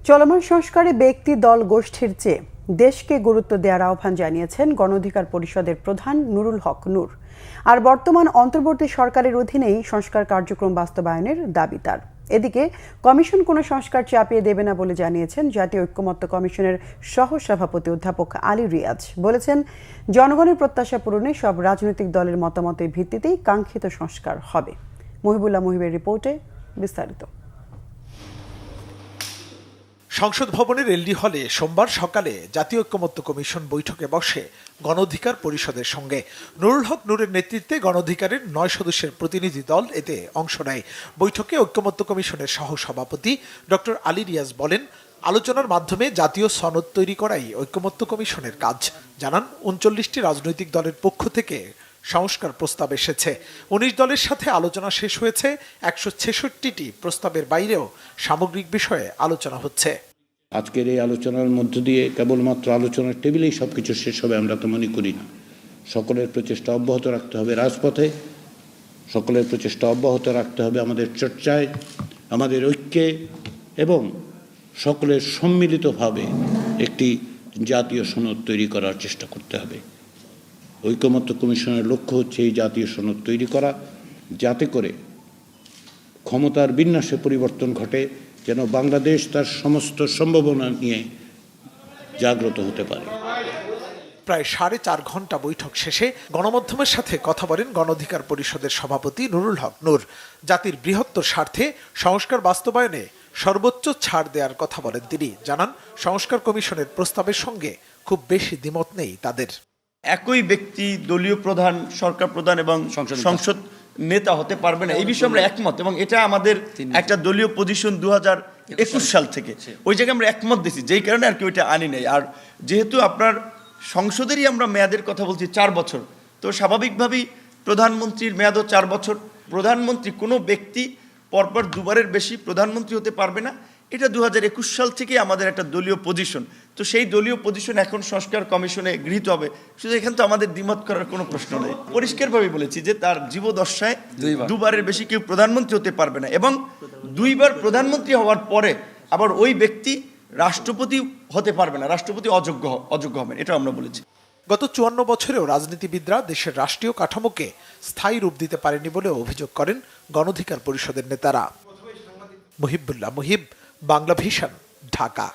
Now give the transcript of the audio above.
চলমান সংস্কারে ব্যক্তি দল গোষ্ঠীর চেয়ে দেশকে গুরুত্ব দেওয়ার আহ্বান জানিয়েছেন গণ অধিকার পরিষদের প্রধান নুরুল হক নূর। আর বর্তমান অন্তর্বর্তী সরকারের অধীনেই সংস্কার কার্যক্রম বাস্তবায়নের দাবি তার। এদিকে কমিশন কোনো সংস্কার চাপিয়ে দেবে না বলে জানিয়েছেন জাতীয় ঐক্যমত্য কমিশনের সহসভাপতি অধ্যাপক আলী রিয়াজ। বলেছেন, জনগণের প্রত্যাশা পূরণে সব রাজনৈতিক দলের মতামতের ভিত্তিতেই কাঙ্ক্ষিত সংস্কার হবে। মহিবুল্লাহ মুহিবের রিপোর্টে বিস্তারিত। সংসদ ভবনের এলডি হলে সোমবার সকালে জাতীয় ঐক্যমত্য কমিশন বৈঠকে বসে গণ অধিকার পরিষদের সঙ্গে। নুরুল হক নূরের নেতৃত্বে গণ অধিকারের 9 সদস্যের প্রতিনিধি দল এতে অংশ নেয়। বৈঠকে ঐক্যমত্য কমিশনের সহসভাপতি ডক্টর আলী রিয়াজ বলেন, আলোচনার মাধ্যমে জাতীয় সনদ তৈরি করাই ঐক্যমত্য কমিশনের কাজ। জানান, 39টি রাজনৈতিক দলের পক্ষ থেকে সংস্কার প্রস্তাব এসেছে। 19 দলের সাথে আলোচনা শেষ হয়েছে। 166টি প্রস্তাবের বাইরেও সামগ্রিক বিষয়ে আলোচনা হচ্ছে। আজকের এই আলোচনার মধ্য দিয়ে কেবলমাত্র আলোচনার টেবিলেই সবকিছু শেষ হবে আমরা তো মনে করি না। সকলের প্রচেষ্টা অব্যাহত রাখতে হবে রাজপথে, সকলের প্রচেষ্টা অব্যাহত রাখতে হবে আমাদের চর্চায়, আমাদের ঐক্যে, এবং সকলের সম্মিলিতভাবে একটি জাতীয় সনদ তৈরি করার চেষ্টা করতে হবে। ঐক্যমত্য কমিশনের লক্ষ্য হচ্ছে এই জাতীয় সনদ তৈরি করা, যাতে করে ক্ষমতার বিন্যাসে পরিবর্তন ঘটে, যেন বাংলাদেশ তার সমস্ত সম্ভাবনা নিয়ে জাগ্রত হতে পারে। প্রায় 4.5 ঘন্টা বৈঠক শেষে গণমাধ্যমের সাথে কথা বলেন গণ অধিকার পরিষদের সভাপতি নুরুল হক নূর। জাতির বৃহত্তর স্বার্থে সংস্কার বাস্তবায়নে সর্বোচ্চ ছাড় দেওয়ার কথা বলেন তিনি। জানান, সংস্কার কমিশনের প্রস্তাবের সঙ্গে খুব বেশি দ্বিমত নেই তাদের। একই ব্যক্তি দলীয় প্রধান, সরকার প্রধান এবং সংসদ নেতা হতে পারবে না, এই বিষয়ে আমরা একমত, এবং এটা আমাদের একটা দলীয় পজিশন 2021 সাল থেকে ওই জায়গায় আমরা একমত দিয়েছি, যেই কারণে আর কি ওইটা আনি নাই। আর যেহেতু আপনার সংসদেরই আমরা মেয়াদের কথা বলছি 4 বছর, তো স্বাভাবিকভাবেই প্রধানমন্ত্রীর মেয়াদও 4 বছর। প্রধানমন্ত্রী কোনো ব্যক্তি পরপর দুবারের বেশি প্রধানমন্ত্রী হতে পারবে না, এটা 2021 সাল থেকে আমাদের একটা দলীয় পজিশন। তো সেই দলীয় পজিশন এখন সংস্কার কমিশনে গৃহীত হবে, শুধু এখানে তো আমাদের দ্বিমত করার কোনো প্রশ্ন নেই। পরিষ্কারভাবে বলেছি যে তার জীবদ্দশায় দুবারের বেশি কেউ প্রধানমন্ত্রী হতে পারবে না, এবং 2 বার প্রধানমন্ত্রী হওয়ার পরে আবার ওই ব্যক্তি রাষ্ট্রপতি হতে পারবে না, রাষ্ট্রপতি অযোগ্য হবেন, এটা আমরা বলেছি। গত 54 বছরেও রাজনীতিবিদরা দেশের রাষ্ট্রীয় কাঠামোকে স্থায়ী রূপ দিতে পারেনি বলে অভিযোগ করেন গণ অধিকার পরিষদের নেতারা। মহিবুল্লাহ মুহিব, বাংলা ভিশন, ঢাকা।